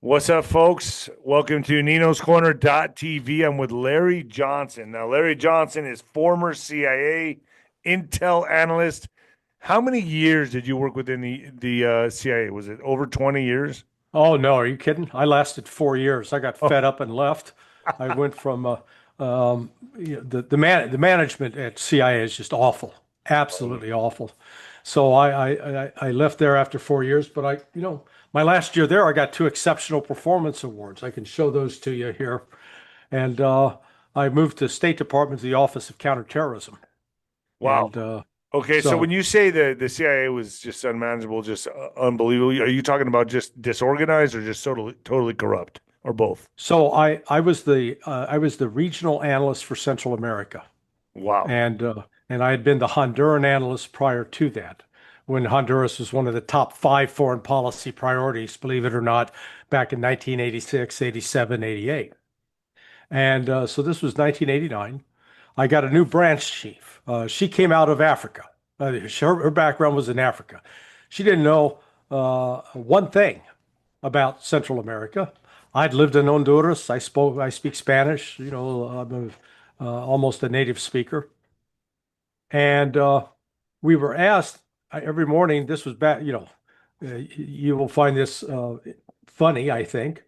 What's up, folks? Welcome to Nino's Corner.tv. I'm with Larry Johnson. Now, Larry Johnson is former CIA intel analyst. How many years did you work within the CIA? Was it over 20 years? Oh no, are you kidding? I lasted 4 years. I got Oh, fed up and left. I went from the management at CIA is just awful, absolutely awful. So I left there after 4 years. But my last year there, I got two exceptional performance awards. I can show those to you here. And I moved to State Department to the Office of Counterterrorism. wow. And Okay, so when so you say the CIA was just unmanageable, just unbelievable, are you talking about just disorganized or just totally corrupt or both? I was the regional analyst for Central America. Wow. And I had been the Honduran analyst prior to that, when Honduras was one of the top five foreign policy priorities, believe it or not, back in 1986, 87, 88. And so this was 1989. I got a new branch chief. She came out of Africa. Her background was in Africa. She didn't know one thing about Central America. I'd lived in Honduras. I speak Spanish. I'm almost a native speaker. And we were asked every morning, this was back, you will find this funny, I think.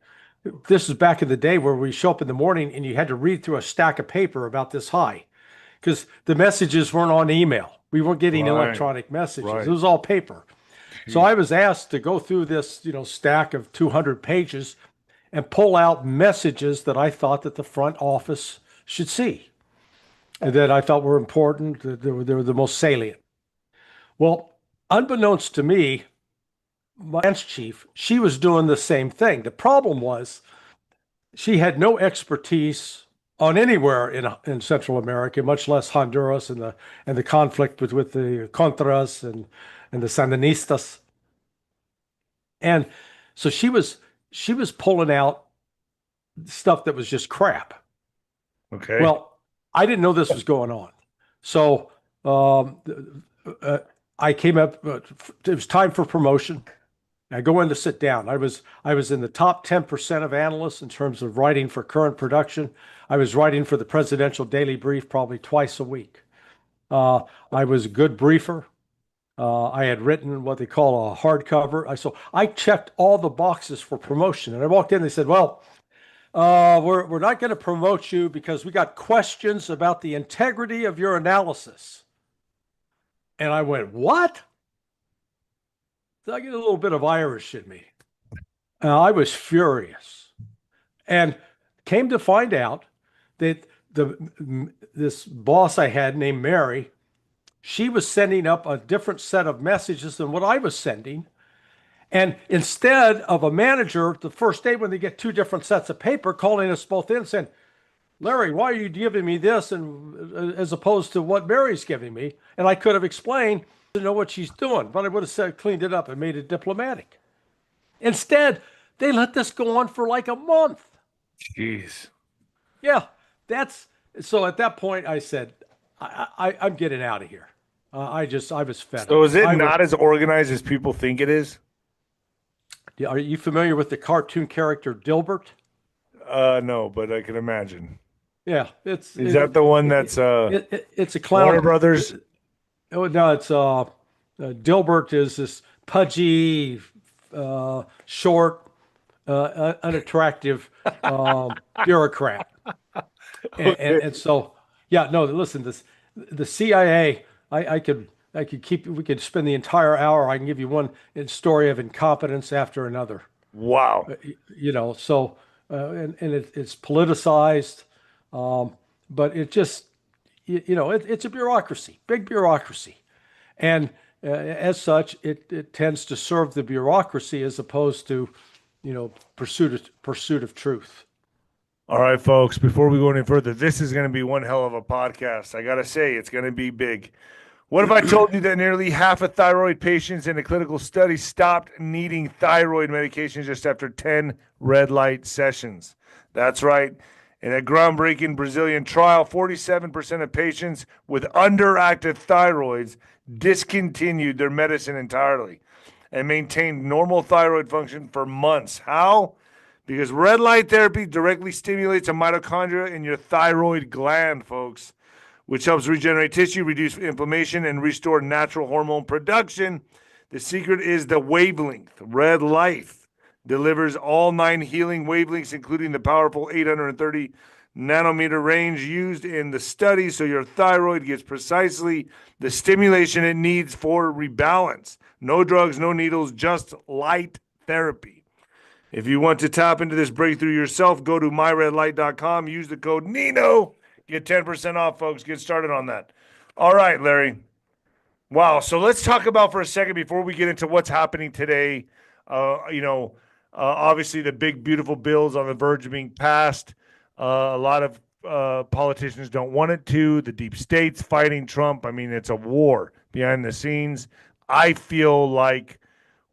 This is back in the day where we show up in the morning and you had to read through a stack of paper about this high because the messages weren't on email. We weren't getting Right, electronic messages. It right. was all paper. So Jeez. I was asked to go through this, stack of 200 pages and pull out messages that I thought that the front office should see and that I felt were important, that they were the most salient. Well, unbeknownst to me, my branch chief, she was doing the same thing. The problem was she had no expertise on anywhere in Central America, much less Honduras and the conflict with the Contras and the Sandinistas. And so she was pulling out stuff that was just crap. Okay. Well, I didn't know this was going on. So uh, I came up, it was time for promotion. I go in to sit down. I was in the top 10% of analysts in terms of writing for current production. I was writing for the Presidential Daily Brief probably twice a week. I was a good briefer. I had written what they call a hardcover. So I checked all the boxes for promotion. And I walked in, they said, well, we're not going to promote you because we got questions about the integrity of your analysis. And I went, what? Did I get a little bit of Irish in me? I was furious and came to find out that this boss I had named Mary, she was sending up a different set of messages than what I was sending. And instead of a manager, the first day when they get two different sets of paper, calling us both in saying, Larry, why are you giving me this and as opposed to what Mary's giving me? And I could have explained to know what she's doing, but I would have said cleaned it up and made it diplomatic. Instead, they let this go on for like a month. Jeez. Yeah, that's so at that point I said, I'm getting out of here. I was fed So up. is it not as organized as people think it is? Are you familiar with the cartoon character Dilbert? No, but I can imagine. Yeah, Is that the one that's it's a Warner clown. Brothers? Oh no, it's Dilbert is this pudgy, short, unattractive bureaucrat. Okay. And so, yeah, no, listen, the CIA, I could keep, we could spend the entire hour. I can give you one story of incompetence after another. Wow. Uh, and it's politicized, but it just, it's a bureaucracy, big bureaucracy. And as such, it tends to serve the bureaucracy as opposed to, pursuit of truth. All right, folks, before we go any further, this is going to be one hell of a podcast. I got to say, it's going to be big. What if I told you that nearly half of thyroid patients in a clinical study stopped needing thyroid medication just after 10 red light sessions? That's right. In a groundbreaking Brazilian trial, 47% of patients with underactive thyroids discontinued their medicine entirely and maintained normal thyroid function for months. How? because red light therapy directly stimulates a mitochondria in your thyroid gland, folks, which helps regenerate tissue, reduce inflammation, and restore natural hormone production. The secret is the wavelength. Red light delivers all 9 healing wavelengths, including the powerful 830 nanometer range used in the study, so your thyroid gets precisely the stimulation it needs for rebalance. No drugs, no needles, just light therapy. If you want to tap into this breakthrough yourself, go to myredlight.com, use the code NINO, get 10% off, folks. Get started on that. All right, Larry. Wow. So let's talk about for a second before we get into what's happening today. Obviously the big, beautiful bills on the verge of being passed. A lot of politicians don't want it to. The deep state's fighting Trump. I mean, it's a war behind the scenes. I feel like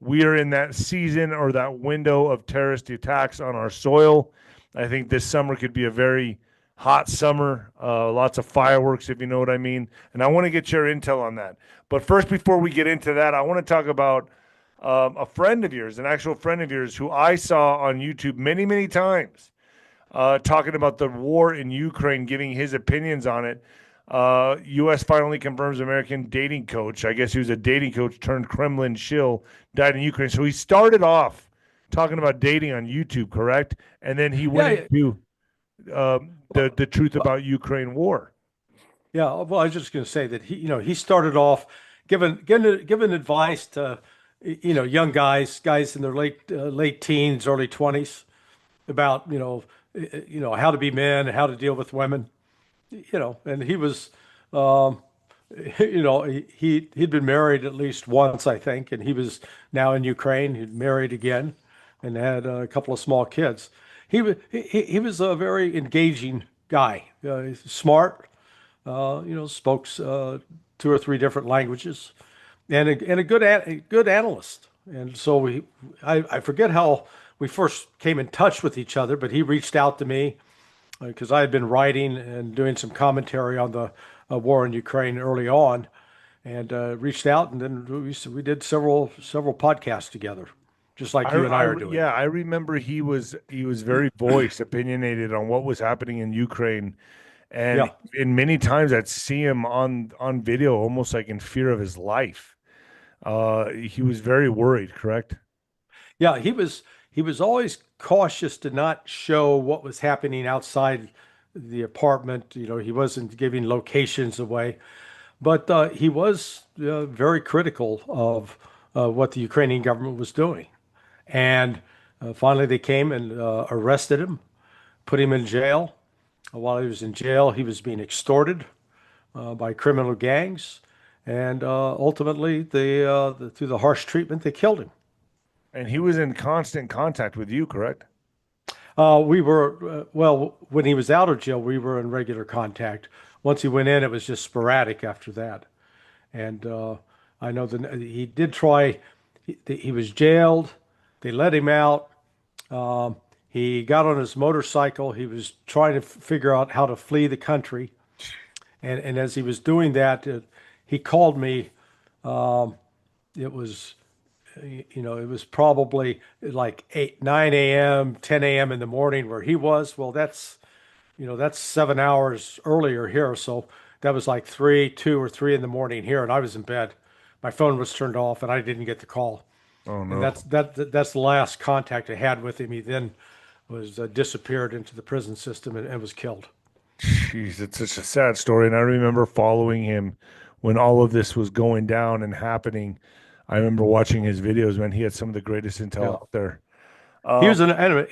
we are in that season or that window of terrorist attacks on our soil. I think this summer could be a very hot summer, lots of fireworks, if you know what I mean. And I want to get your intel on that. But first, before we get into that, I want to talk about a friend of yours, an actual friend of yours who I saw on YouTube many, many times talking about the war in Ukraine, giving his opinions on it. U.S. finally confirms American dating coach. I guess he was a dating coach turned Kremlin shill, died in Ukraine. So he started off talking about dating on YouTube, correct? And then he went into the truth about Ukraine war. Yeah, well, I was just going to say that he started off giving advice to young guys in their late teens, early 20s about how to be men, how to deal with women, and he was he'd been married at least once, I think, and he was now in Ukraine. He'd married again and had a couple of small kids. He was a very engaging guy, he's smart, spoke 2 or 3 different languages, and a good analyst. And so I forget how we first came in touch with each other, but he reached out to me because I had been writing and doing some commentary on the war in Ukraine early on, and reached out, and then we did several podcasts together, just like you and I are doing. Yeah, I remember he was very voice opinionated on what was happening in Ukraine, and Yeah. in many times I'd see him on video, almost like in fear of his life. He was very worried, correct? Yeah, he was always cautious to not show what was happening outside the apartment. He wasn't giving locations away, but he was very critical of what the Ukrainian government was doing. And finally, they came and arrested him, put him in jail. While he was in jail, he was being extorted by criminal gangs, and ultimately, through the harsh treatment, they killed him. And he was in constant contact with you, correct? We were, well, when he was out of jail, we were in regular contact. Once he went in, it was just sporadic after that. And I know that he did try, he was jailed. They let him out. He got on his motorcycle. He was trying to figure out how to flee the country. And as he was doing that, he called me. It was it was probably like 9 a.m., 10 a.m. in the morning where he was. Well, that's 7 hours earlier here. So that was like 2 or 3 in the morning here. And I was in bed. My phone was turned off and I didn't get the call. Oh And no. that's the last contact I had with him. He then was disappeared into the prison system and was killed. Jeez, it's such a sad story. And I remember following him when all of this was going down and happening. I remember watching his videos, man. He had some of the greatest intel Yeah. out there.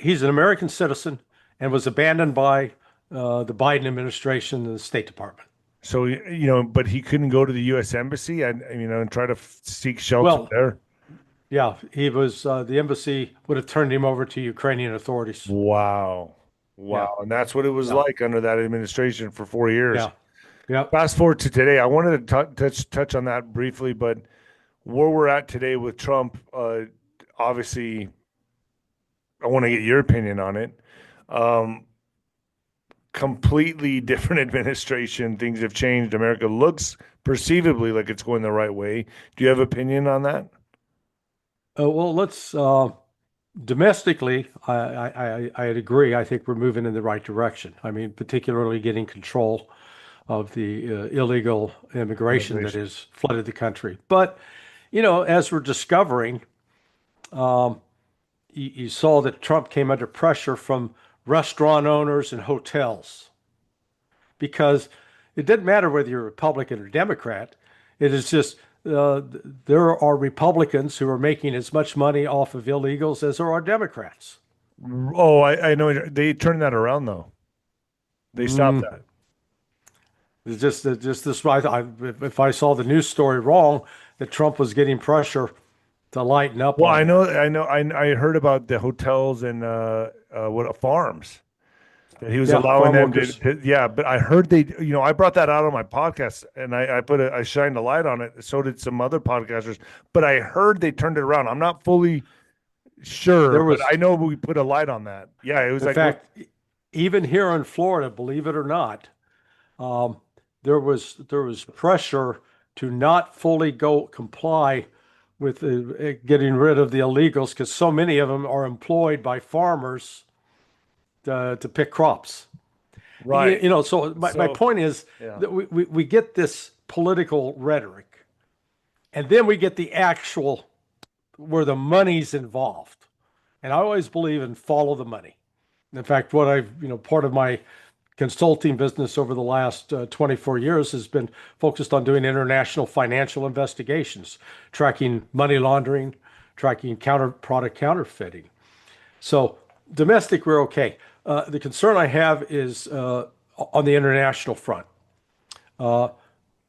He's an American citizen and was abandoned by the Biden administration and the State Department. So, but he couldn't go to the U.S. Embassy and try to seek shelter Well, there. yeah, he was the embassy would have turned him over to Ukrainian authorities. Wow. Yeah, Wow. And that's what it was yeah, like under that administration for 4 years. yeah, yeah. Fast forward to today. I wanted to touch on that briefly, but where we're at today with Trump, obviously, I want to get your opinion on it. Um, Completely different administration. Things have changed. America looks perceivably like it's going the right way. Do you have opinion on that? Well, let's Domestically, I'd agree. I think we're moving in the right direction. I mean, particularly getting control of the illegal immigration that Immigration. has flooded the country. But, as we're discovering, you saw that Trump came under pressure from restaurant owners and hotels because it didn't matter whether you're Republican or Democrat. It is just uh, there are Republicans who are making as much money off of illegals as there are Democrats. Oh, I know they turned that around though. They stopped Mm. that. It's just this. If I saw the news story wrong, that Trump was getting pressure to lighten up Well, on that. I heard about the hotels and what farms that he was Yeah, allowing farm them workers. yeah, but I heard I brought that out on my podcast and I shined a light on it. So did some other podcasters, but I heard they turned it around. I'm not fully sure, There but was, I know we put a light on that. Yeah, it was in like, fact, even here in Florida, believe it or not, um, there was pressure to not fully go comply with getting rid of the illegals because so many of them are employed by farmers to pick crops. right. So my So, point is yeah. that we get this political rhetoric, and then we get the actual where the money's involved. And I always believe in follow the money. In fact, part of my consulting business over the last 24 years has been focused on doing international financial investigations, tracking money laundering, tracking product counterfeiting. So domestic, we're okay. The concern I have is on the international front.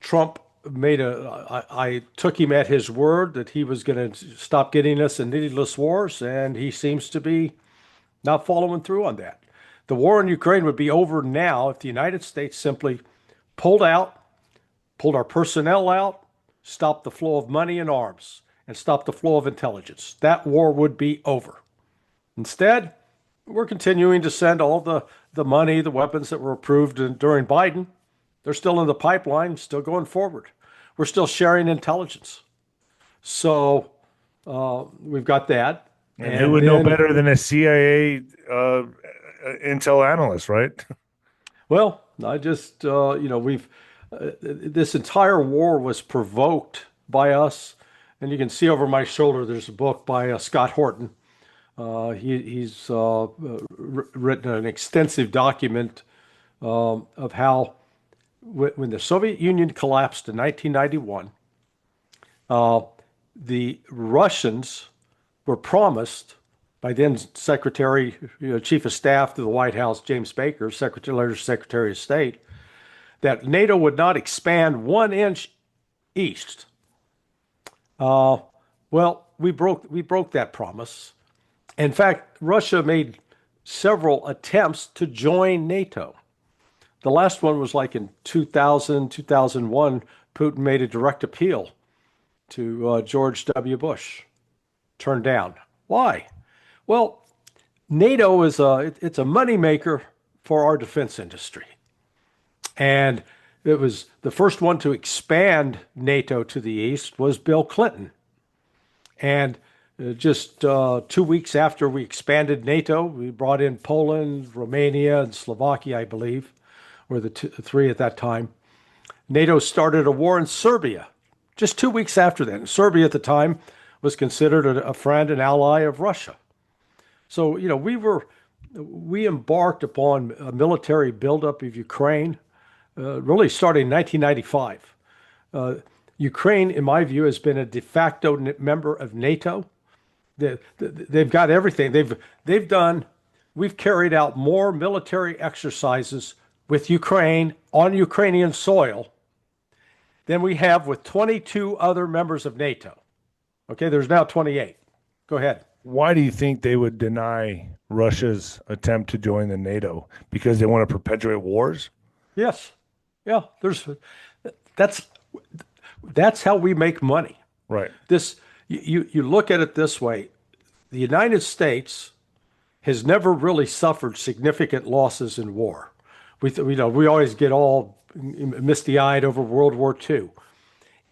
Trump I took him at his word that he was going to stop getting us in needless wars, and he seems to be not following through on that. The war in Ukraine would be over now if the United States simply pulled out, pulled our personnel out, stopped the flow of money and arms, and stopped the flow of intelligence. That war would be over. Instead, we're continuing to send all the money, the weapons that were approved during Biden. They're still in the pipeline, still going forward. We're still sharing intelligence. So we've got that. And who And would know then, better than a CIA intel analyst, right? well, I just, this entire war was provoked by us. And you can see over my shoulder, there's a book by Scott Horton. He's written an extensive document of how when the Soviet Union collapsed in 1991, the Russians were promised by then Secretary, Chief of Staff to the White House, James Baker, Secretary of State, that NATO would not expand 1 inch east. Well, we broke that promise. In fact, Russia made several attempts to join NATO. The last one was like in 2000, 2001. Putin made a direct appeal to George W. Bush, turned down. Why? Well, NATO it's a moneymaker for our defense industry. And it was the first one to expand NATO to the east was Bill Clinton. And just 2 weeks after we expanded NATO, we brought in Poland, Romania, and Slovakia, I believe, were the three at that time. NATO started a war in Serbia just 2 weeks after that. And Serbia at the time was considered a friend and ally of Russia. So, we embarked upon a military buildup of Ukraine, really starting in 1995. Ukraine, in my view, has been a de facto member of NATO. They've got everything. We've carried out more military exercises with Ukraine on Ukrainian soil than we have with 22 other members of NATO. Okay, there's now 28. Go ahead. Why do you think they would deny Russia's attempt to join the NATO? Because they want to perpetuate wars? Yes. Yeah, that's that's how we make money. Right. You look at it this way. The United States has never really suffered significant losses in war. We always get all misty-eyed over World War II.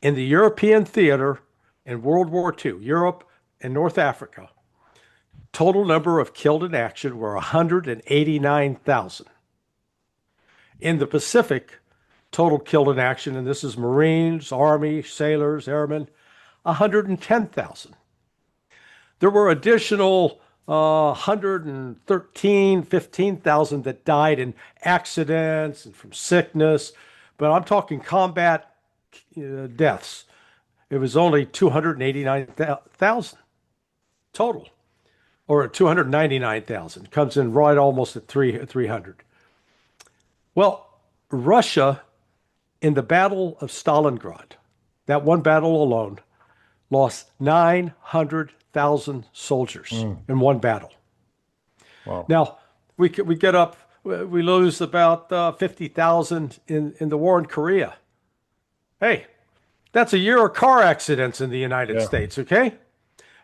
In the European theater in World War II, Europe and North Africa, Total number of killed in action were 189,000. In the Pacific, total killed in action, and this is Marines, Army, sailors, airmen, 110,000. There were additional 113, 15,000 that died in accidents and from sickness, but I'm talking combat deaths. It was only 289,000 total, or 299,000. Comes in right almost at 300. Well, Russia in the Battle of Stalingrad, that one battle alone, lost 900,000 soldiers in one battle. Wow. Now, we get up, we lose about 50,000 in the war in Korea. Hey, that's a year of car accidents in the United Yeah. States, okay?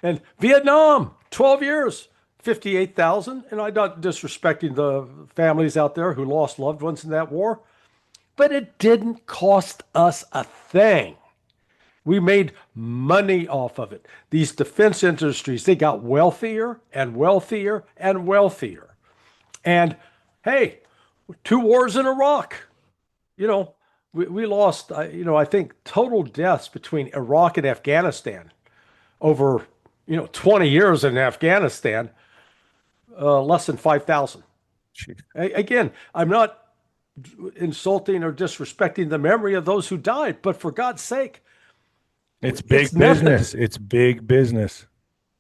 And Vietnam, 12 years, 58,000. And I'm not disrespecting the families out there who lost loved ones in that war, but it didn't cost us a thing. We made money off of it. These defense industries, they got wealthier and wealthier and wealthier. And hey, 2 wars in Iraq. You know, we lost, I think total deaths between Iraq and Afghanistan over, 20 years in Afghanistan, less than 5,000. Jeez. Again, I'm not insulting or disrespecting the memory of those who died, but for God's sake, It's big it's nothing. business. It's big business.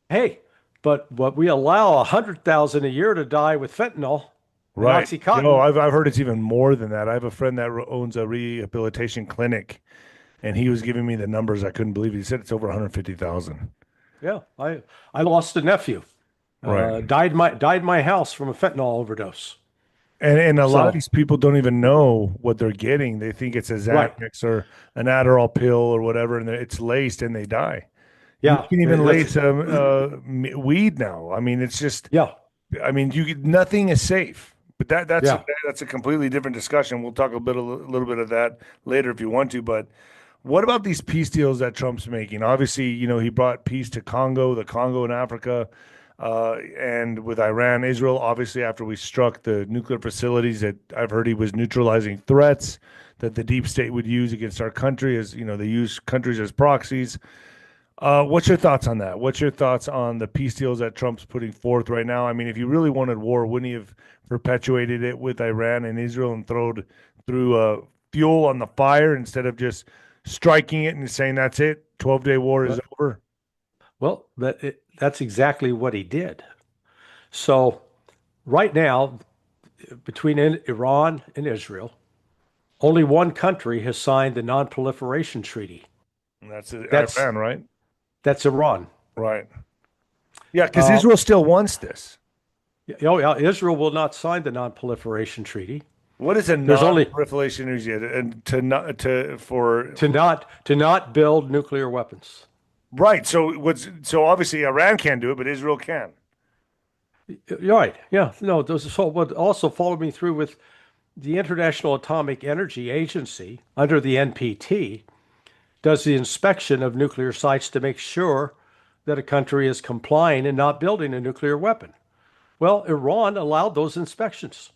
Hey, but what we allow 100,000 a year to die with fentanyl, and Right. OxyContin. No, I've heard it's even more than that. I have a friend that owns a rehabilitation clinic, and he was giving me the numbers. I couldn't believe it. He said it's over 150,000. Yeah, I lost a nephew. Right. Died in my house from a fentanyl overdose. And a lot of So these people don't even know what they're getting. They think it's a right, Xanax or an Adderall pill or whatever, and it's laced and they die. You yeah, can even that's lace weed now. I mean, it's just, yeah, I mean, nothing is safe. But yeah. that's a completely different discussion. We'll talk a little bit of that later if you want to. But what about these peace deals that Trump's making? Obviously, he brought peace to the Congo in Africa, and with Iran, Israel. Obviously, after we struck the nuclear facilities, that I've heard he was neutralizing threats that the deep state would use against our country, as they use countries as proxies. What's your thoughts on that? What's your thoughts on the peace deals that Trump's putting forth right now? I mean, if he really wanted war, wouldn't he have perpetuated it with Iran and Israel and threw fuel on the fire instead of just striking it and saying that's it, 12-day war is Well, over? well, that's exactly what he did. So right now, between Iran and Israel, only one country has signed the Non-Proliferation Treaty. And that's That's Iran, right? that's Iran. Right. Yeah, because Uh, Israel still wants this. yeah, Israel will not sign the Non-Proliferation Treaty. What is a There's only non-proliferation energy and to not to for to not build nuclear weapons. right? So obviously Iran can't do it, but Israel can. You're right. Yeah. No, but also follow me through with the International Atomic Energy Agency under the NPT does the inspection of nuclear sites to make sure that a country is complying and not building a nuclear weapon. Well, Iran allowed those inspections,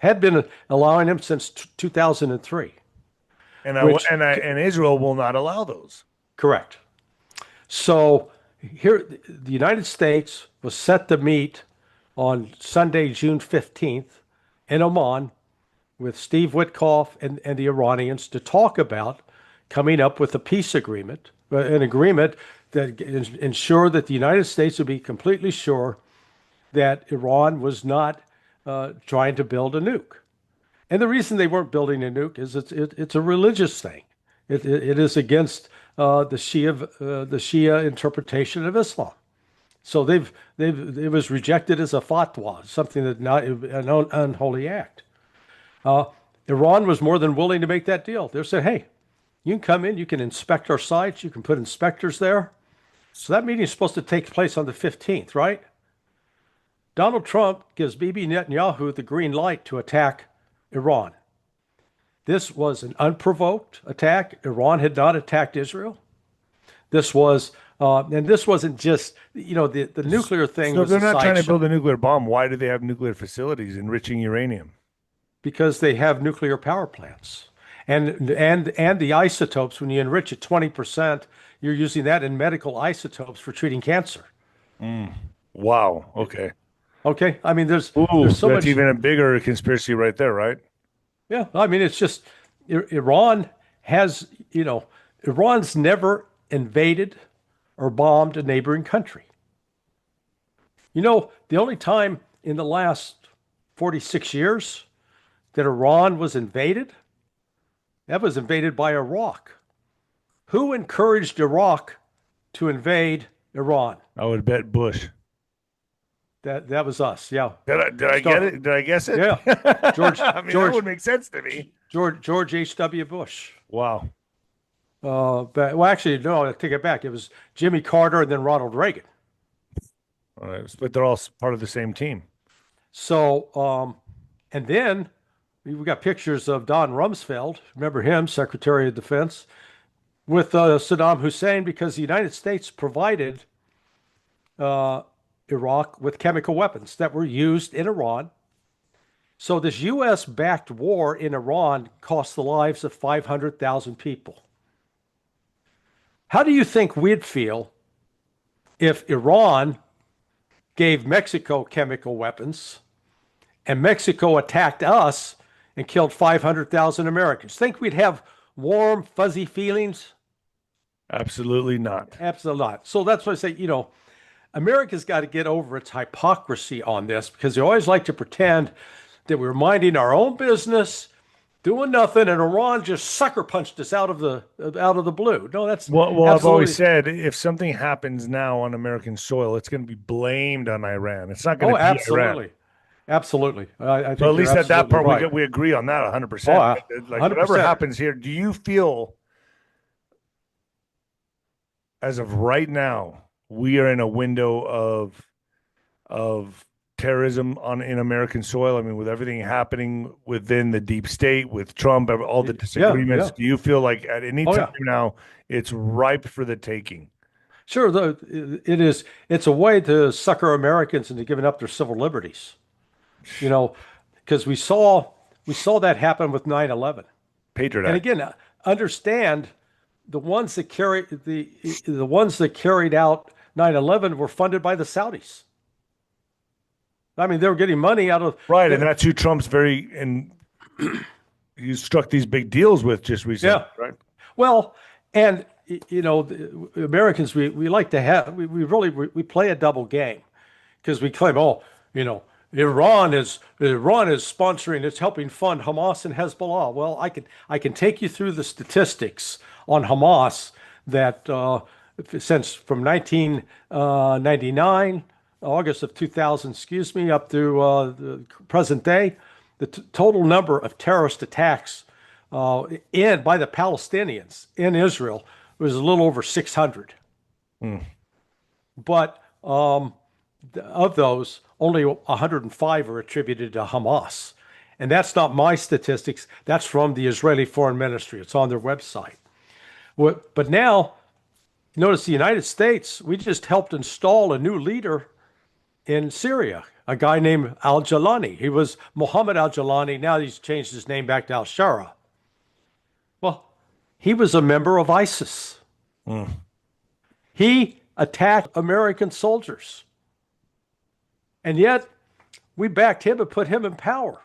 had been allowing them since 2003, And which, and Israel will not allow those. correct. So here, the United States was set to meet on Sunday, June 15th in Oman with Steve Witkoff and the Iranians to talk about coming up with a peace agreement, an agreement that ensure that the United States would be completely sure that Iran was not trying to build a nuke. And the reason they weren't building a nuke is it's a religious thing. It is against the Shia interpretation of Islam. So it was rejected as a fatwa, something that not an unholy act. Iran was more than willing to make that deal. They said, "Hey, you can come in, you can inspect our sites, you can put inspectors there." So that meeting is supposed to take place on the 15th, right? Donald Trump gives Bibi Netanyahu the green light to attack Iran. This was an unprovoked attack. Iran had not attacked Israel. This was And this wasn't just, the nuclear thing So if was they're a not trying to sideshow build a nuclear bomb, why do they have nuclear facilities enriching uranium? because they have nuclear power plants. And the isotopes, when you enrich it 20%, you're using that in medical isotopes for treating cancer. Mm. Wow. Okay. Okay. I mean, there's Ooh, so that's much. even a bigger conspiracy right there, right? Yeah. I mean, it's just Iran has, Iran's never invaded or bombed a neighboring country. The only time in the last 46 years that Iran was invaded, that was invaded by Iraq. Who encouraged Iraq to invade Iran? I would bet Bush. That was us. Yeah. Did I get Start. it? Did I guess it? Yeah. George I mean, that George would make sense to me. George H.W. Bush. Wow. But well, actually, no, I take it back. It was Jimmy Carter and then Ronald Reagan. All right. But they're all part of the same team. So, and then we got pictures of Don Rumsfeld. Remember him, Secretary of Defense, with Saddam Hussein because the United States provided uh, Iraq with chemical weapons that were used in Iran. So this U.S.-backed war in Iran cost the lives of 500,000 people. How do you think we'd feel if Iran gave Mexico chemical weapons and Mexico attacked us and killed 500,000 Americans? Think we'd have warm, fuzzy feelings? Absolutely not. Absolutely not. So that's why I say, America's got to get over its hypocrisy on this because they always like to pretend that we're minding our own business, doing nothing, and Iran just sucker punched us out of the blue. No, that's Well, I've always absolutely. said if something happens now on American soil, it's going to be blamed on Iran. It's not going Oh, to be Iran. absolutely. Absolutely. I So at think you're least at that absolutely part, right. we agree on that Oh, 100%. Like whatever 100%. happens here, do you feel as of right now we are in a window of terrorism on in American soil? I mean, with everything happening within the deep state, with Trump, all the Yeah, disagreements, yeah. do you feel like at any Oh, time yeah. now it's ripe for the taking? Sure, it is. It's a way to sucker Americans into giving up their civil liberties. You know, because we saw that happen with 9/11. Patriot And Act. again, understand the ones that carried out 9/11 were funded by the Saudis. I mean, they were getting money out of Right, and the, that's who Trump's very and he struck these big deals with just recently, yeah. right? Well, and the Americans we like to have we really we play a double game because we claim, oh, you know, Iran is sponsoring, it's helping fund Hamas and Hezbollah. Well, I can take you through the statistics on Hamas that since from 1999, August of 2000, excuse me, up through the present day, the total number of terrorist attacks in by the Palestinians in Israel was a little over 600. Hmm. But of those, only 105 are attributed to Hamas. And that's not my statistics. That's from the Israeli Foreign Ministry. It's on their website. But now, notice the United States, we just helped install a new leader in Syria, a guy named Al Jalani. He was Mohammed Al Jalani. Now he's changed his name back to Al Shara. Well, he was a member of ISIS. Hmm. He attacked American soldiers. And yet we backed him and put him in power.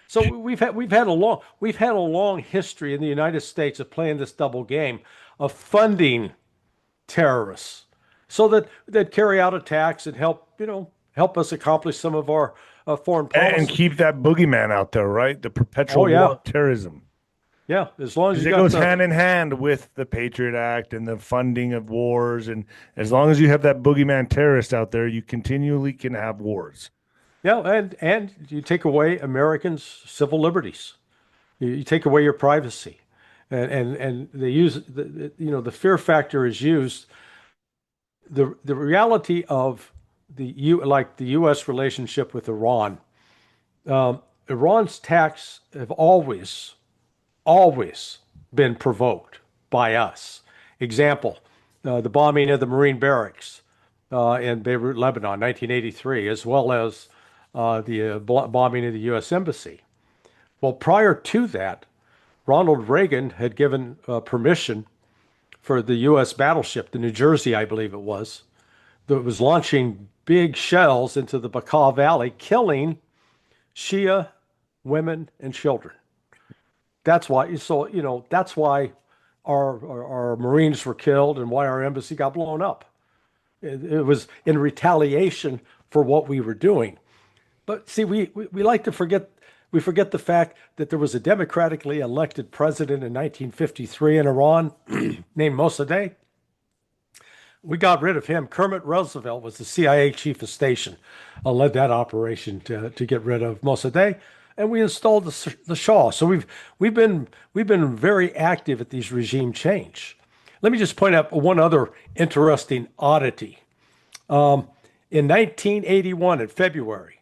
So we've had a long history in the United States of playing this double game of funding terrorists so that carry out attacks and help us accomplish some of our foreign And policy. keep that boogeyman out there, right? The Oh perpetual war yeah, of terrorism. yeah. As long as Because you it got goes the hand in hand with the Patriot Act and the funding of wars. And as long as you have that boogeyman terrorist out there, you continually can have wars. yeah, and you take away Americans' civil liberties. You take away your privacy, and they use the fear factor is used. The reality of the U.S. relationship with Iran. Iran's attacks have always been provoked by us. Example, the bombing of the Marine barracks in Beirut, Lebanon, 1983, as well as the bombing of the U.S. Embassy. Well, prior to that, Ronald Reagan had given permission for the U.S. battleship, the New Jersey, I believe it was, that was launching big shells into the Bekaa Valley, killing Shia women and children. That's why, so, that's why our Marines were killed and why our embassy got blown up. It was in retaliation for what we were doing. But see, we like to forget, we forget the fact that there was a democratically elected president in 1953 in Iran named Mossadegh. We got rid of him. Kermit Roosevelt was the CIA chief of station, led that operation to get rid of Mossadegh, and we installed the Shah. So we've been very active at these regime change. Let me just point out one other interesting oddity. In 1981, in February,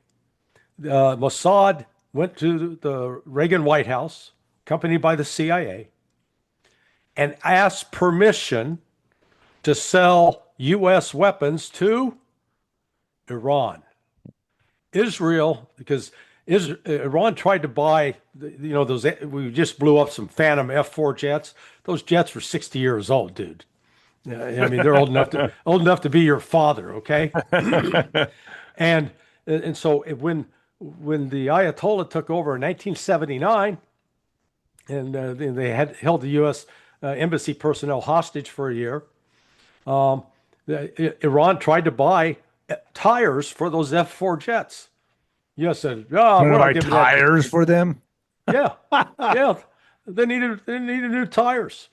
Mossad went to the Reagan White House, accompanied by the CIA, and asked permission to sell U.S. weapons to Iran. Israel, because Iran tried to buy, those, we just blew up some Phantom F-4 jets. Those jets were 60 years old, dude. I mean, they're old enough to be your father, okay? And so when the Ayatollah took over in 1979, and they had held the U.S. Embassy personnel hostage for a year, Iran tried to buy tires for those F-4 jets. U.S. said, "Oh, we're buy not giving tires for them." Yeah, yeah. They needed new tires.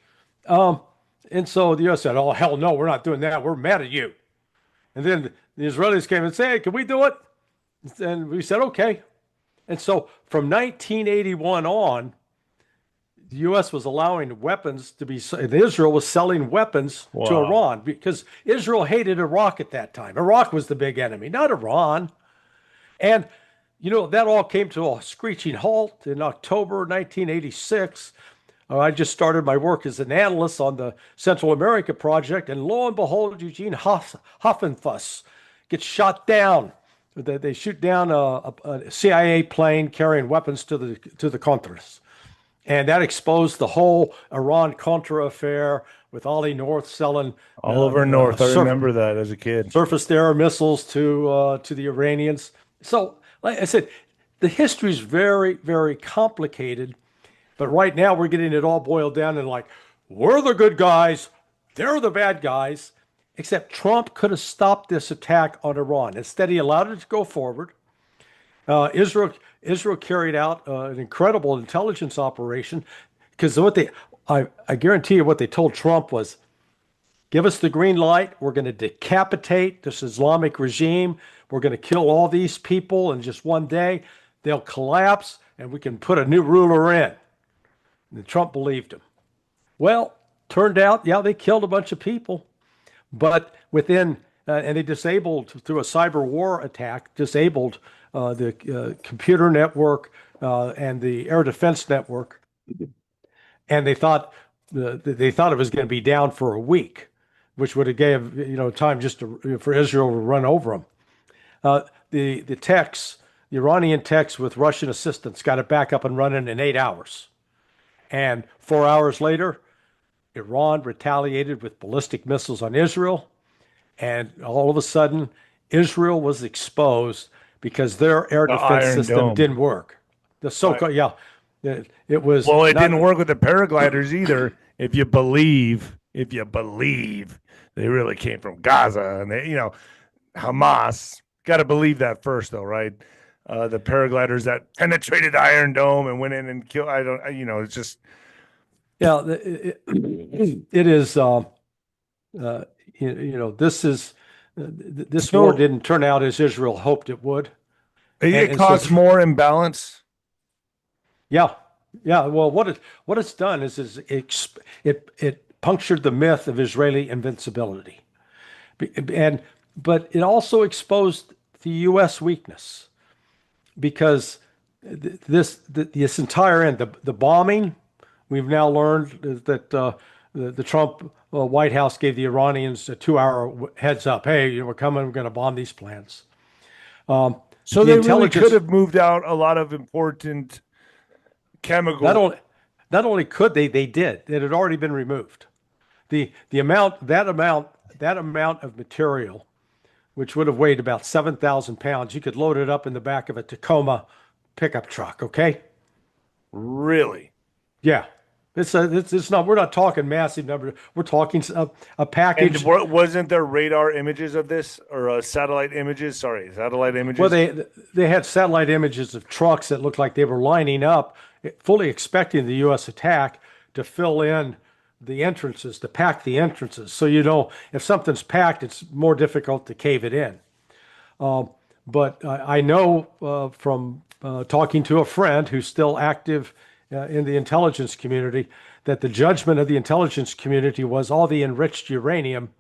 And so the U.S. said, "Oh, hell no, we're not doing that. We're mad at you." And then the Israelis came and said, "Hey, can we do it?" And we said, "Okay." And so from 1981 on, the U.S. was allowing weapons to be, and Israel was selling weapons to Wow. Iran because Israel hated Iraq at that time. Iraq was the big enemy, not Iran. And, that all came to a screeching halt in October 1986. I just started my work as an analyst on the Central America project, and lo and behold, Eugene Hoffenfuss gets shot down. They shoot down a CIA plane carrying weapons to the Contras. And that exposed the whole Iran-Contra affair with Ollie North selling All over North. I remember that as a kid. surface-to-air missiles to the Iranians. So, like I said, the history is very, very complicated. But right now, we're getting it all boiled down and like, we're the good guys, they're the bad guys. Except Trump could have stopped this attack on Iran. Instead, he allowed it to go forward. Israel carried out an incredible intelligence operation because I guarantee you what they told Trump was, give us the green light. We're going to decapitate this Islamic regime. We're going to kill all these people in just one day. They'll collapse and we can put a new ruler in. And Trump believed him. Well, turned out, yeah, they killed a bunch of people, but and they disabled, through a cyber war attack, disabled the computer network and the air defense network, and they thought it was going to be down for a week, which would have gave time just for Israel to run over them. The Iranian techs with Russian assistance got it back up and running in 8 hours, and 4 hours later, Iran retaliated with ballistic missiles on Israel, and all of a sudden, Israel was exposed because their air defense Iron system Dome. didn't work. The so-called, yeah, it was. Well, it not- didn't work with the paragliders either. If you believe, they really came from Gaza and Hamas. Got to believe that first, though, right? The paragliders that penetrated Iron Dome and went in and killed. It's just. Yeah, it is. This war didn't turn out as Israel hoped it would. It caused more imbalance. Yeah, yeah. Well, what it's done is it punctured the myth of Israeli invincibility, but it also exposed the U.S. weakness because this entire end, the bombing, we've now learned that the Trump White House gave the Iranians a 2 hour heads up. Hey, we're coming. We're going to bomb these plants. Um, So the they really could intelligence have moved out a lot of important not chemical. only not only could they did. It had already been removed. The amount that amount of material, which would have weighed about 7,000 pounds, you could load it up in the back of a Tacoma pickup truck. Okay. Really? Yeah. It's not, we're not talking massive numbers. We're talking a And package. wasn't there radar images of this or satellite images? Sorry, satellite Well, images. they had satellite images of trucks that looked like they were lining up, fully expecting the U.S. attack to fill in the entrances, to pack the entrances. So, if something's packed, it's more difficult to cave it in. But I know from talking to a friend who's still active in the intelligence community that the judgment of the intelligence community was all the enriched uranium,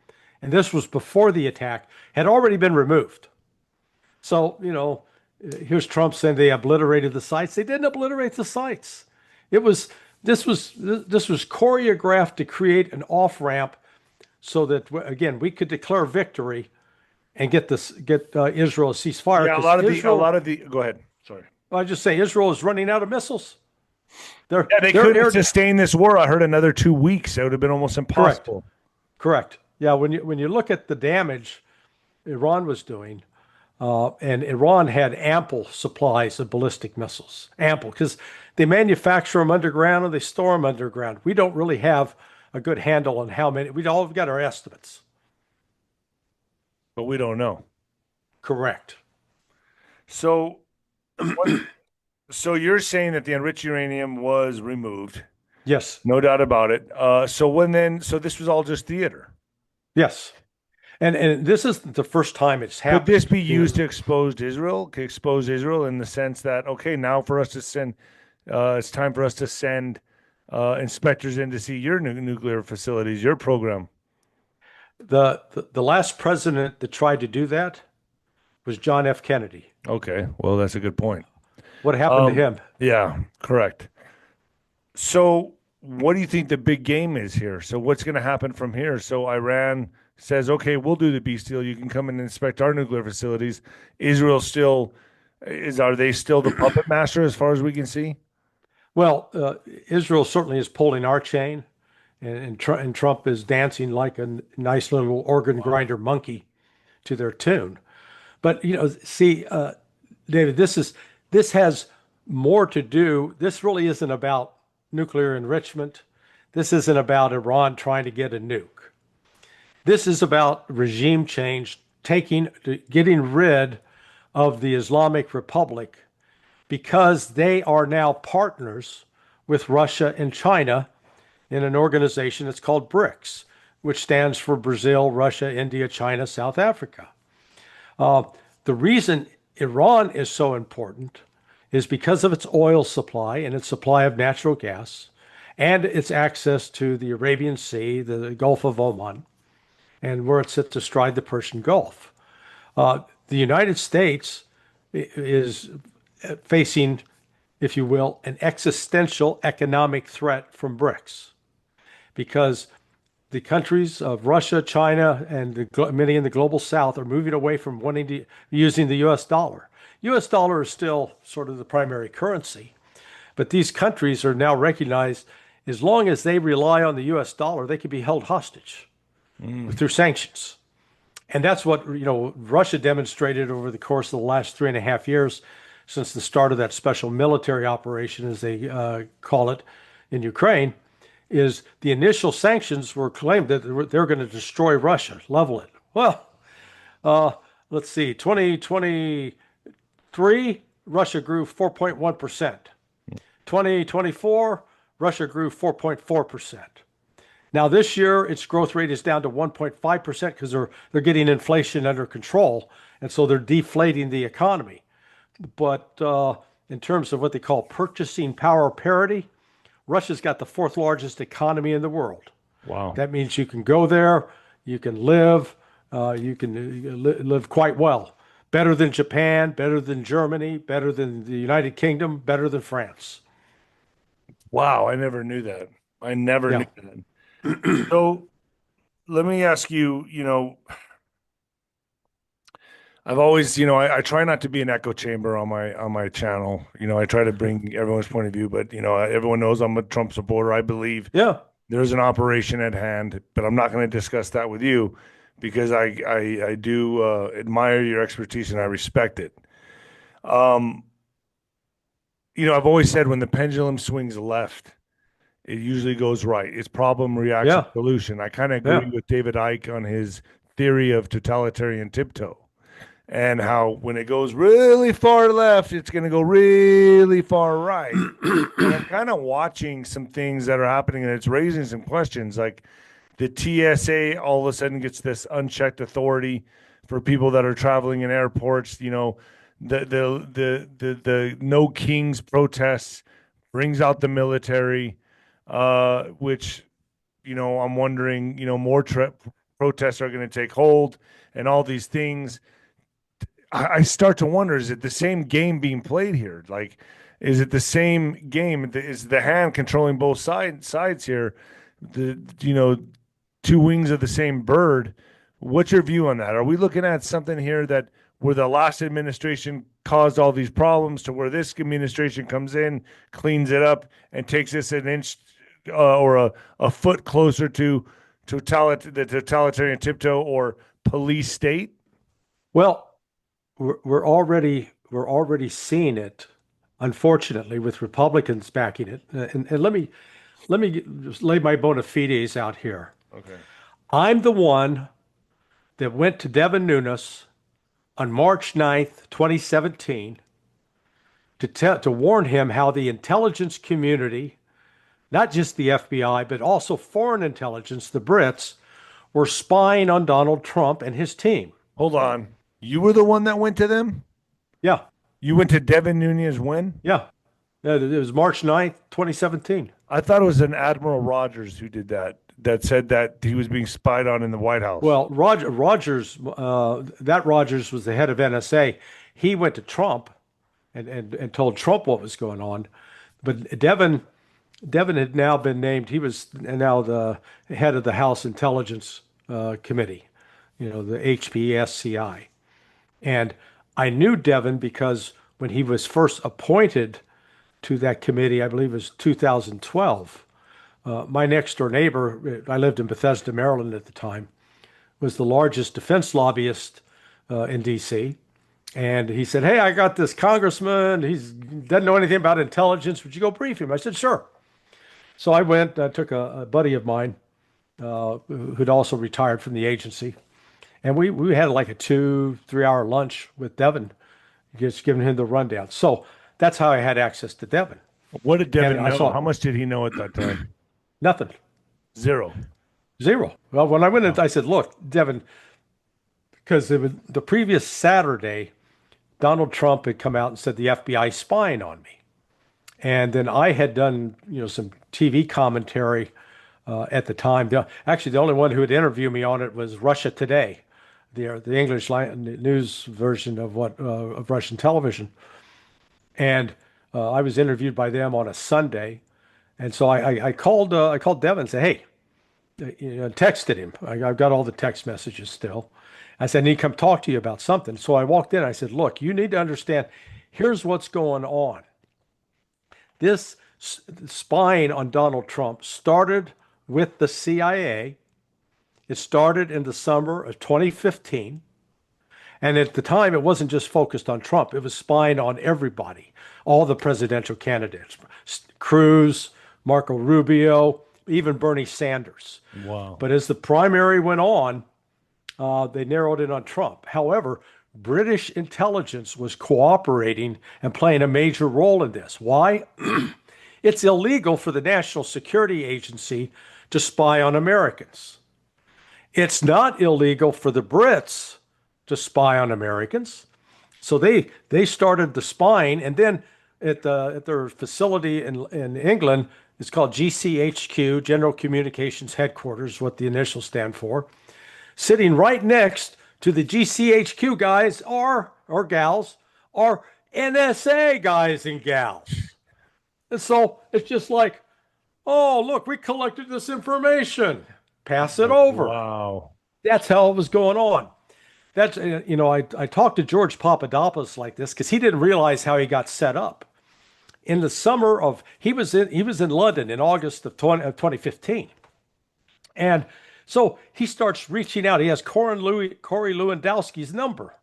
and this was before the attack, had already been removed. So, here's Trump saying they obliterated the sites. They didn't obliterate the sites. It was this was choreographed to create an off ramp so that again we could declare victory and get Israel a ceasefire Yeah, because a Israel. lot of the. Go ahead. Sorry. I just say Israel is running out of missiles. They're Yeah, they they're couldn't air sustain this war. I heard another 2 weeks. It would have been almost correct, impossible. correct. Yeah, when you look at the damage Iran was doing, and Iran had ample supplies of ballistic missiles, ample because they manufacture them underground and they store them underground. We don't really have a good handle on how many. We all got our estimates. But we don't know. Correct. So, what, so you're saying that the enriched uranium was removed, Yes. no doubt about it. So this was all just theater. Yes. And this isn't the first time it's Could this happened. be used to expose Israel? Could expose Israel in the sense that okay, now for us to send, it's time for us to send inspectors in to see your nuclear facilities, your program. The last president that tried to do that was John F. Kennedy. Okay, well that's a good point. What happened to him? Yeah, correct. So, what do you think the big game is here? So, what's going to happen from here? So, Iran says, okay, we'll do the peace deal. You can come and inspect our nuclear facilities. Israel still are they still the puppet master as far as we can see? Well, Israel certainly is pulling our chain, and Trump is dancing like a nice little organ grinder monkey to their tune. But see, David, this has more to do. This really isn't about nuclear enrichment. This isn't about Iran trying to get a nuke. This is about regime change, getting rid of the Islamic Republic because they are now partners with Russia and China in an organization that's called BRICS, which stands for Brazil, Russia, India, China, South Africa. The reason Iran is so important is because of its oil supply and its supply of natural gas and its access to the Arabian Sea, the Gulf of Oman, and where it sits astride the Persian Gulf. The United States is facing, if you will, an existential economic threat from BRICS because the countries of Russia, China, and many in the global south are moving away from wanting to using the U.S. dollar. U.S. dollar is still sort of the primary currency, but these countries are now recognized as long as they rely on the U.S. dollar, they can be held hostage through sanctions. And that's what Russia demonstrated over the course of the last 3.5 years since the start of that special military operation, as they call it, in Ukraine, is the initial sanctions were claimed that they're going to destroy Russia, level it. Well, let's see, 2023, Russia grew 4.1%. 2024, Russia grew 4.4%. Now this year, its growth rate is down to 1.5% because they're getting inflation under control, and so they're deflating the economy. But in terms of what they call purchasing power parity, Russia's got the fourth largest economy in the world. Wow. That means you can go there, you can live, you can live quite well. Better than Japan, better than Germany, better than the United Kingdom, better than France. Wow, I never knew that. I never Yeah. knew that. So let me ask you, I've always, I try not to be an echo chamber on my channel. I try to bring everyone's point of view, but everyone knows I'm a Trump supporter. I believe Yeah. there's an operation at hand, but I'm not going to discuss that with you because I do admire your expertise and I respect it. Um, I've always said when the pendulum swings left, it usually goes right. It's problem, reaction, Yeah. solution. I kind of agree Yeah. with David Icke on his theory of totalitarian tiptoe and how when it goes really far left, it's going to go really far right. And I'm kind of watching some things that are happening and it's raising some questions. Like the TSA all of a sudden gets this unchecked authority for people that are traveling in airports. The No Kings protests brings out the military, which I'm wondering more protests are going to take hold and all these things. I start to wonder: is it the same game being played here? Like, is it the same game? Is the hand controlling both sides here? The two wings of the same bird. What's your view on that? Are we looking at something here that where the last administration caused all these problems to where this administration comes in, cleans it up, and takes us an inch or a foot closer to the totalitarian tiptoe or police state? Well, we're already seeing it, unfortunately, with Republicans backing it. And let me just lay my bona fides out here. Okay. I'm the one that went to Devin Nunes on March 9th, 2017, to warn him how the intelligence community, not just the FBI, but also foreign intelligence, the Brits, were spying on Donald Trump and his team. Hold on. You were the one that went to them? Yeah, You went to Devin Nunes when? yeah. It was March 9th, 2017. I thought it was an Admiral Rogers who did that, that said that he was being spied on in the White House. Well, Rogers, that Rogers was the head of NSA. He went to Trump and told Trump what was going on. But Devin had now been named. He was now the head of the House Intelligence Committee, the HPSCI. And I knew Devin because when he was first appointed to that committee, I believe it was 2012, my next door neighbor, I lived in Bethesda, Maryland at the time, was the largest defense lobbyist in DC. And he said, "Hey, I got this congressman. He doesn't know anything about intelligence. Would you go brief him?" I said, "Sure." So I went, I took a buddy of mine who'd also retired from the agency. And we had like a 2, 3 hour lunch with Devin, just giving him the rundown. So that's how I had access to Devin. What did And Devin I know? saw How much did he know at that time? nothing, Zero. zero. Well, when I went in, Wow. I said, "Look, Devin," because the previous Saturday, Donald Trump had come out and said the FBI spying on me. And then I had done, some TV commentary at the time. Actually, the only one who had interviewed me on it was Russia Today, the English news version of Russian television. And I was interviewed by them on a Sunday. And so I called Devin and said, "Hey," texted him. I've got all the text messages still. I said, "I need to come talk to you about something." So I walked in. I said, "Look, you need to understand. Here's what's going on. This spying on Donald Trump started with the CIA. It started in the summer of 2015. And at the time, it wasn't just focused on Trump, it was spying on everybody, all the presidential candidates, Cruz, Marco Rubio, even Bernie Sanders. Wow. But as the primary went on, they narrowed in on Trump. However, British intelligence was cooperating and playing a major role in this. Why? It's illegal for the National Security Agency to spy on Americans. It's not illegal for the Brits to spy on Americans. So they started the spying, and then at their facility in England, it's called GCHQ, General Communications Headquarters, what the initials stand for. Sitting right next to the GCHQ guys or gals are NSA guys and gals. And so it's just like, Oh, look, we collected this information. Pass it over. Wow. That's how it was going on. That's, I talked to George Papadopoulos like this because he didn't realize how he got set up. In the summer of, he was in London in August of 2015. And so he starts reaching out. He has Corey Lewandowski's number.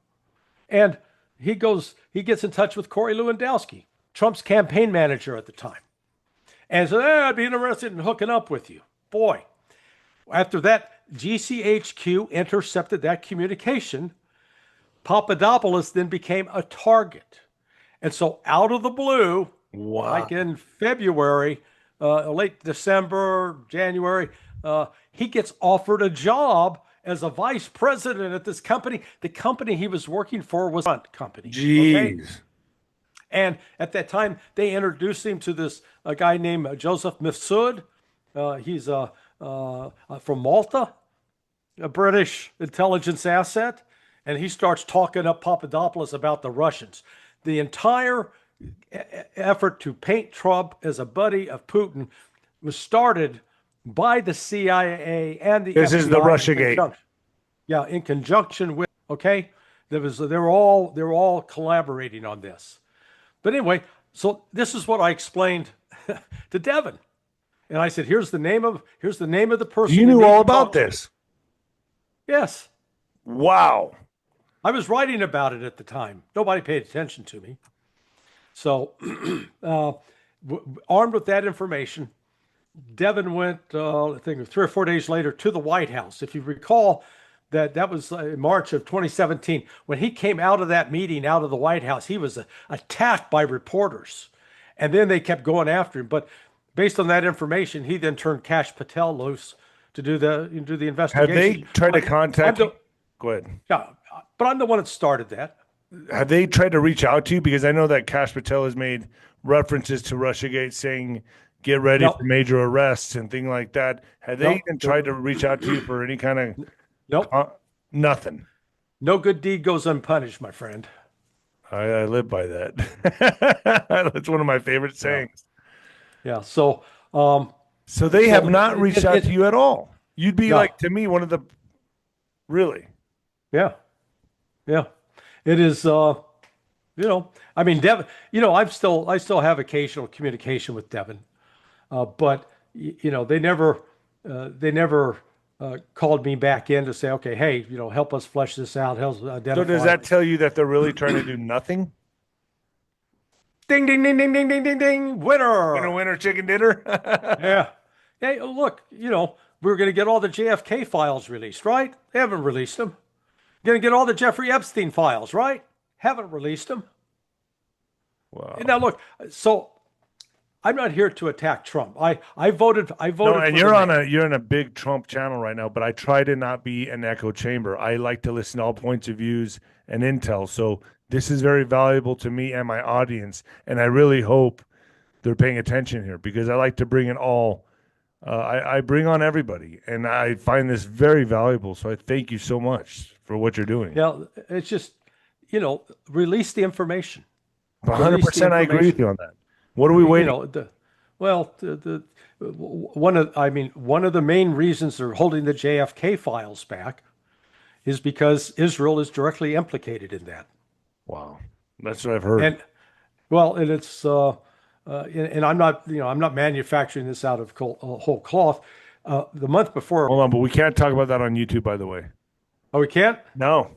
And he gets in touch with Corey Lewandowski, Trump's campaign manager at the time. And said, I'd be interested in hooking up with you. Boy, after that, GCHQ intercepted that communication. Papadopoulos then became a target. And so out of the blue, Wow. like in February, late December, January, he gets offered a job as a vice president at this company. The company he was working for was a front company. Okay? Jeez. And at that time, they introduced him to this a guy named Joseph Mifsud. He's from Malta, a British intelligence asset. And he starts talking up Papadopoulos about the Russians. The entire effort to paint Trump as a buddy of Putin was started by the CIA and the This FBI is the Russiagate. Yeah, in conjunction with, okay, they were all collaborating on this. But anyway, so this is what I explained to Devin, and I said, "Here's the name of the person." You knew all about this. Yes, Wow. I was writing about it at the time. Nobody paid attention to me. So, armed with that information, Devin went, I think 3 or 4 days later, to the White House. If you recall, that was in March of 2017. When he came out of that meeting, out of the White House, he was attacked by reporters. And then they kept going after him. But based on that information, he then turned Kash Patel loose to do the investigation. Have they tried to contact you? Go ahead. Yeah, but I'm the one that started that. Have they tried to reach out to you? Because I know that Kash Patel has made references to Russiagate saying, get ready Nope. for major arrests and things like that. Have they Nope. even tried to reach out to you for any kind of Nope. nothing? No good deed goes unpunished, my friend. I live by that. That's one of my favorite sayings. Yeah. So, So they have not it- reached out to you at all. You'd be No. like, to me, one of the really. yeah, yeah, it is. I mean, Devin. I still have occasional communication with Devin, but they never called me back in to say, okay, hey, help us flesh this out. Help us identify. So does that tell you that they're really trying to do nothing? Ding, ding, ding, ding, ding, ding, ding, ding, winner. Winner chicken dinner? Yeah. Hey, look, we're going to get all the JFK files released, right? They haven't released them. Going to get all the Jeffrey Epstein files, right? Haven't released them. Wow. Now, look, so I'm not here to attack Trump. I voted. No, and for you're the on you're in a big Trump channel right now, but I try to not be an echo chamber. I like to listen to all points of views and intel. So this is very valuable to me and my audience, and I really hope they're paying attention here because I like to bring it all. I bring on everybody, and I find this very valuable. So I thank you so much for what you're doing. Yeah, it's just, release the information. 100%, I agree with you on that. What are we waiting? One of the main reasons they're holding the JFK files back is because Israel is directly implicated in that. Wow, that's what I've heard. And it's and I'm not manufacturing this out of whole cloth. The month before. Hold on, but we can't talk about that on YouTube, by the way. Oh, we can't? No,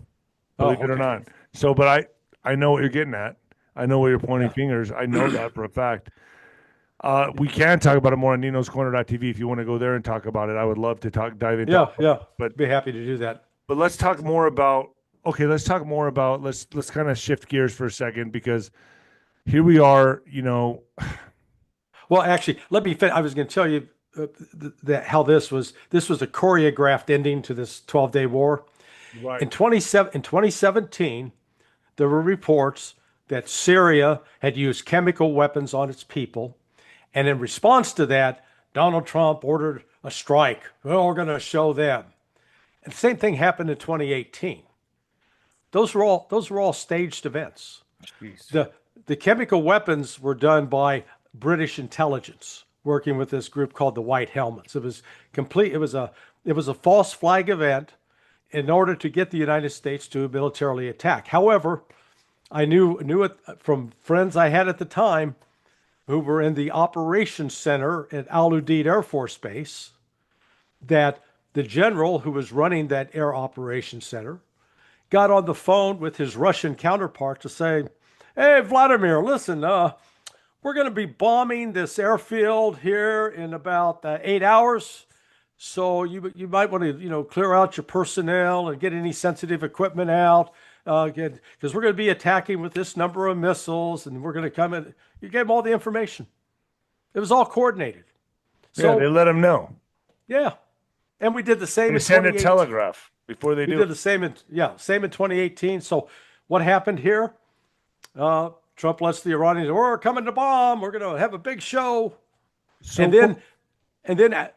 believe it or okay. not. So, but I know what you're getting at. I know where you're pointing fingers. I know that for a fact. We can talk about it more on Nino's Corner.tv if you want to go there and talk about it. I would love to dive into. Yeah, but be happy to do that. But let's talk more about. Okay, let's talk more about. Let's kind of shift gears for a second because here we are. Well, actually, let me. I was going to tell you how this was a choreographed ending to this 12-day war. Right. In 2017, there were reports that Syria had used chemical weapons on its people. And in response to that, Donald Trump ordered a strike. Well, we're going to show them. And the same thing happened in 2018. Those were all staged events. Jeez. The chemical weapons were done by British intelligence. working with this group called the White Helmets. It was complete. It was a false flag event in order to get the United States to militarily attack. However, I knew it from friends I had at the time who were in the operations center at Al Udeid Air Force Base, that the general who was running that air operations center got on the phone with his Russian counterpart to say, "Hey, Vladimir, listen, we're going to be bombing this airfield here in about 8 hours. So you might want to clear out your personnel and get any sensitive equipment out, because we're going to be attacking with this number of missiles, and we're going to come in." You gave them all the information. It was all coordinated. Yeah, they let them know. Yeah, and we did the same They in send a 2018. telegraph before they We do did it. the same in 2018. So what happened here? Trump lets the Iranians, "We're coming to bomb. We're going to have a big show." So And then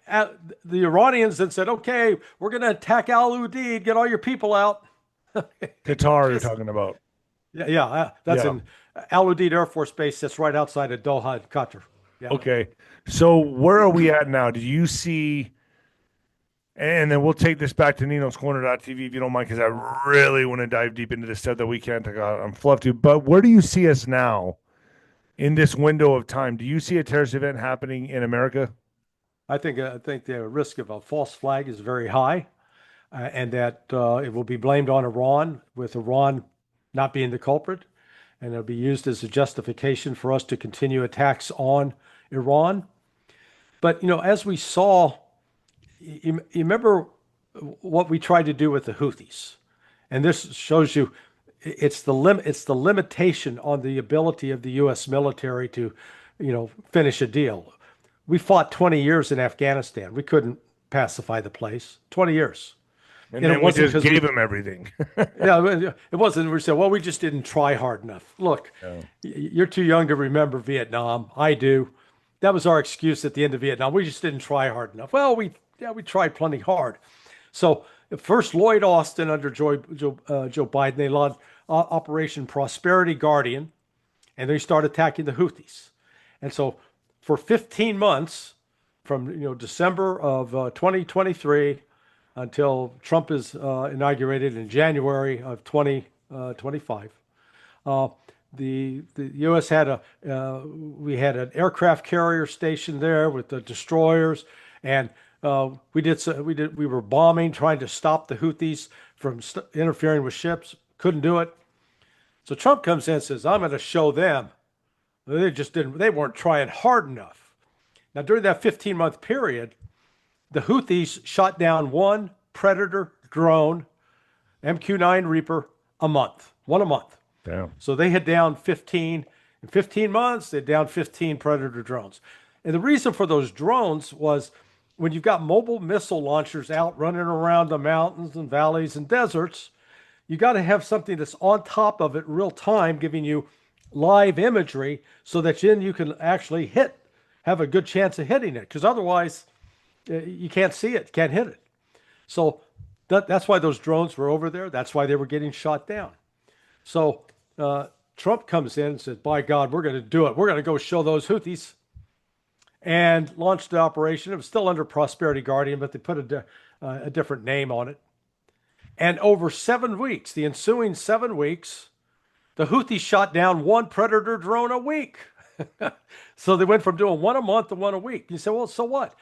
the Iranians then said, "Okay, we're going to attack Al Udeid. Get all your people out." Qatar you're talking about. Yeah, that's Yeah. in Al Udeid Air Force Base. That's right outside of Doha and Qatar. Yeah. Okay. So where are we at now? Do you see, and then we'll take this back to Nino's Corner.tv if you don't mind, because I really want to dive deep into this stuff that we can't talk about. I'm fluffed to, but where do you see us now in this window of time? Do you see a terrorist event happening in America? I think the risk of a false flag is very high, and that it will be blamed on Iran, with Iran not being the culprit, and it'll be used as a justification for us to continue attacks on Iran. But as we saw, you remember what we tried to do with the Houthis, and this shows you it's the limitation on the ability of the U.S. military to, finish a deal. We fought 20 years in Afghanistan. We couldn't pacify the place. 20 years. And And then it we wasn't just 'cause gave them everything. Yeah, it wasn't. We said, "Well, we just didn't try hard enough." Look, Yeah. you're too young to remember Vietnam. I do. That was our excuse at the end of Vietnam. We just didn't try hard enough. Well, we tried plenty hard. So first, Lloyd Austin under Joe Biden, they launched Operation Prosperity Guardian, and they started attacking the Houthis. And so for 15 months, from December of 2023 until Trump is inaugurated in January of 2025, the U.S. had we had an aircraft carrier station there with the destroyers, and we were bombing, trying to stop the Houthis from interfering with ships. Couldn't do it. So Trump comes in and says, "I'm going to show them." They just didn't. They weren't trying hard enough. Now, during that 15-month period, the Houthis shot down one Predator drone, MQ-9 Reaper, a month. One a month. Damn. So they had down 15. In 15 months, they had down 15 Predator drones. And the reason for those drones was, when you've got mobile missile launchers out running around the mountains and valleys and deserts, you got to have something that's on top of it real time, giving you live imagery, so that then you can actually have a good chance of hitting it. Because otherwise, you can't see it, can't hit it. So that's why those drones were over there. That's why they were getting shot down. So Trump comes in and says, "By God, we're going to do it. We're going to go show those Houthis," and launched the operation. It was still under Prosperity Guardian, but they put a different name on it. And over 7 weeks, the ensuing 7 weeks, the Houthis shot down one Predator drone a week. So they went from doing one a month to one a week. You say, "Well, so what?"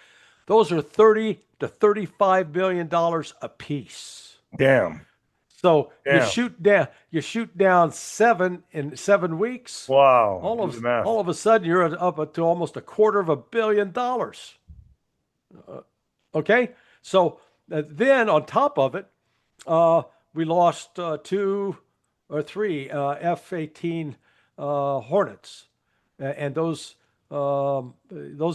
Those are $30 to $35 billion a piece. Damn. So Damn. you shoot down 7 in 7 weeks. Wow. All of a sudden, you're up to almost $250 million. Okay, so then on top of it, we lost 2 or 3 F-18 Hornets, and those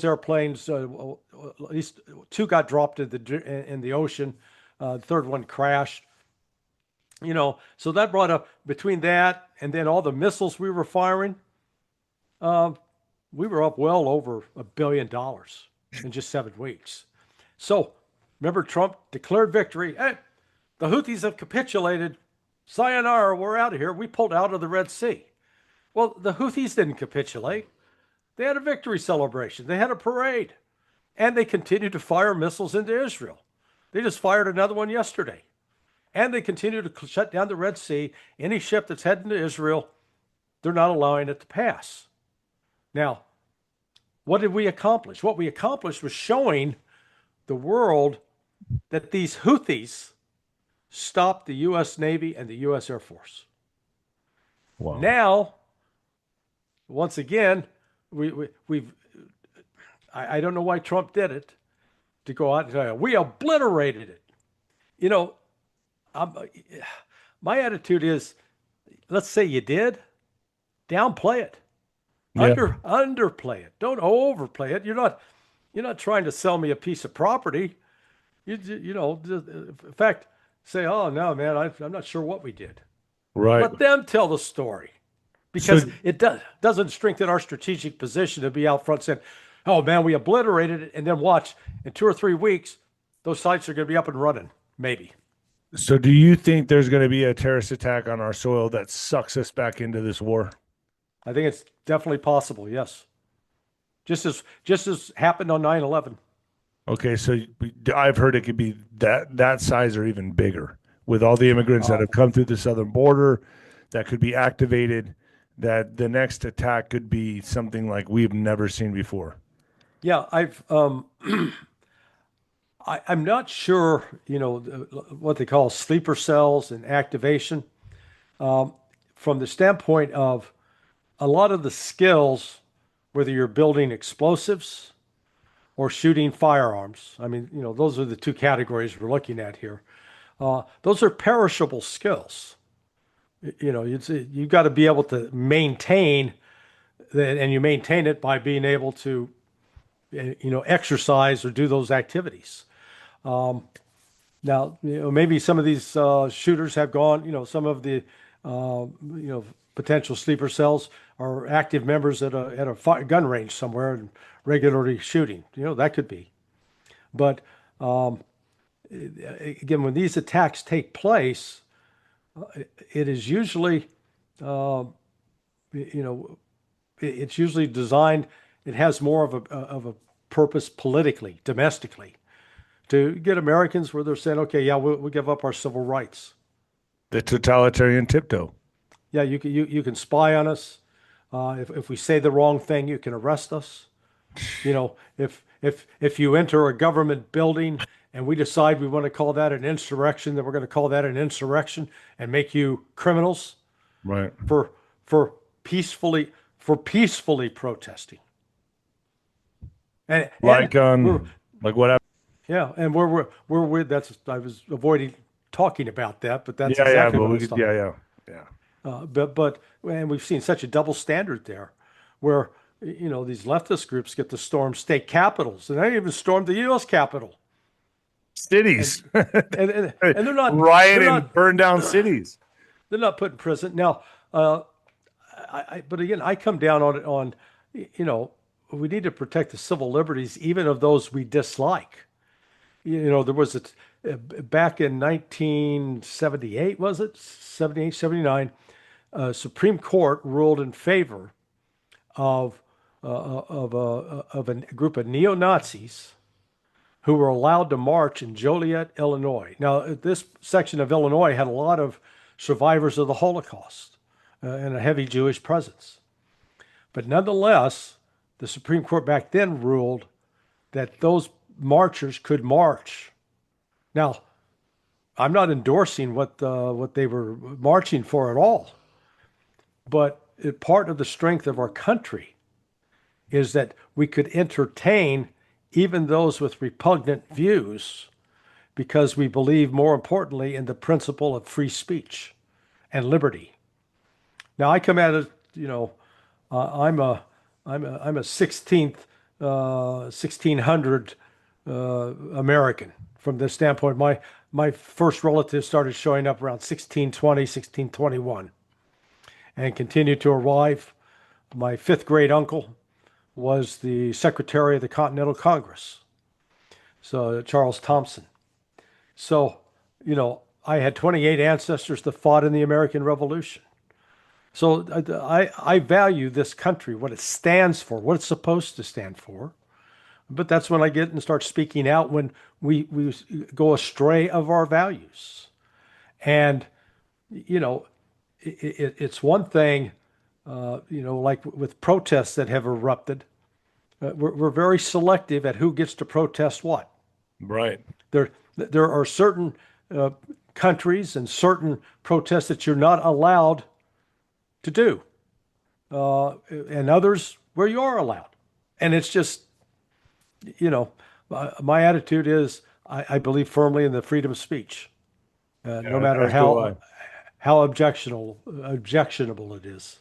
airplanes, at least 2 got dropped in the ocean. The third one crashed. So that brought up, between that and then all the missiles we were firing, we were up well over $1 billion in just 7 weeks. So remember, Trump declared victory. Hey, the Houthis have capitulated. Sayonara, we're out of here. We pulled out of the Red Sea. Well, the Houthis didn't capitulate. They had a victory celebration. They had a parade. And they continued to fire missiles into Israel. They just fired another one yesterday. And they continue to shut down the Red Sea. Any ship that's heading to Israel, they're not allowing it to pass. Now, what did we accomplish? What we accomplished was showing the world that these Houthis stopped the U.S. Navy and the U.S. Air Force. Wow. Now, once again, we've I don't know why Trump did it, to go out and say, we obliterated it. You know, my attitude is, let's say you did, downplay it, Yeah. underplay it. Don't overplay it. You're not trying to sell me a piece of property. You know, in fact, say, oh no, man, I'm not sure what we did. Right. Let them tell the story, because So- it doesn't strengthen our strategic position to be out front saying, oh man, we obliterated it, and then watch in 2 or 3 weeks, those sites are going to be up and running. Maybe. So do you think there's going to be a terrorist attack on our soil that sucks us back into this war? I think it's definitely possible. Yes. Just as happened on 9/11. Okay, so I've heard it could be that size or even bigger with all the immigrants that have come through the southern border that could be activated, that the next attack could be something like we've never seen before. Yeah, I'm not sure, you know, what they call sleeper cells and activation. From the standpoint of a lot of the skills, whether you're building explosives or shooting firearms, I mean, you know, those are the two categories we're looking at here. Those are perishable skills. You know, you got to be able to maintain that, and you maintain it by being able to, you know, exercise or do those activities. Now, you know, maybe some of these shooters have gone, you know, some of the, you know, potential sleeper cells are active members at a gun range somewhere and regularly shooting. You know, that could be. But again, when these attacks take place, it is usually, you know, it's usually designed. It has more of a purpose politically, domestically, to get Americans where they're saying, okay, yeah, we'll give up our civil rights. The totalitarian tiptoe. Yeah, you can spy on us. If we say the wrong thing, you can arrest us. You know, if you enter a government building and we decide we want to call that an insurrection, then we're going to call that an insurrection and make you criminals Right. for peacefully protesting. And Like we're, like what happened? yeah, and we're with that's I was avoiding talking about that, but that's Yeah, exactly but what we it's could, talking. yeah. But and we've seen such a double standard there, where you know these leftist groups get to storm state capitals, and they even stormed the U.S. Capitol, Cities. and Riot they're and not burn down cities. they're not put in prison now. But again, I come down on you know, we need to protect the civil liberties even of those we dislike. You know, there was back in 1978, was it 78, 79? Supreme Court ruled in favor of a group of neo-Nazis who were allowed to march in Joliet, Illinois. Now, this section of Illinois had a lot of survivors of the Holocaust and a heavy Jewish presence. But nonetheless, the Supreme Court back then ruled that those marchers could march. Now, I'm not endorsing what they were marching for at all, but part of the strength of our country is that we could entertain even those with repugnant views because we believe more importantly in the principle of free speech and liberty. Now, I come at it, you know, I'm a 1600 American from this standpoint. My first relatives started showing up around 1620, 1621, and continued to arrive. My fifth great uncle was the Secretary of the Continental Congress, so Charles Thompson. So, you know, I had 28 ancestors that fought in the American Revolution. So I value this country, what it stands for, what it's supposed to stand for. But that's when I get and start speaking out when we go astray of our values. And, you know, it's one thing, like with protests that have erupted, we're very selective at who gets to protest what. Right. There are certain uh, countries and certain protests that you're not allowed to do, and others where you are allowed. And it's just, my attitude is I believe firmly in the freedom of speech, no matter As do I. how objectionable it is.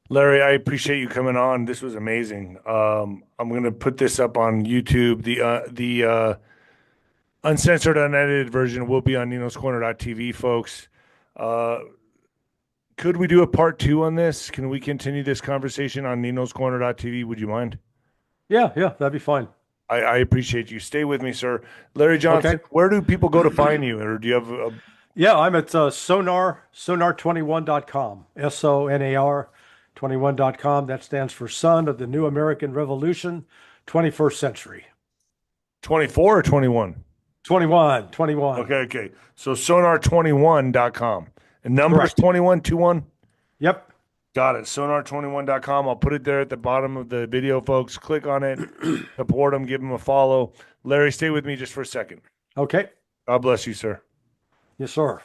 Larry, I appreciate you coming on. This was amazing. I'm gonna put this up on YouTube. The uncensored, unedited version will be on ninoscorner.tv, folks. Uh, could we do a part two on this? Can we continue this conversation on ninoscorner.tv? Would you mind? Yeah, that'd be fine. I appreciate you. Stay with me, sir. Larry Okay. Johnson, where do people go to find you? Or do you have a Yeah, I'm at sonar21.com, SONAR 21.com. That stands for Son of the New American Revolution, 21st Century. 24 or 21? 21. Okay. So sonar21.com. And numbers Correct. 2121? Yep. Got it. Sonar21.com. I'll put it there at the bottom of the video, folks. Click on it, support them, give them a follow. Larry, stay with me just for a second. Okay. God bless you, sir. Yes, sir.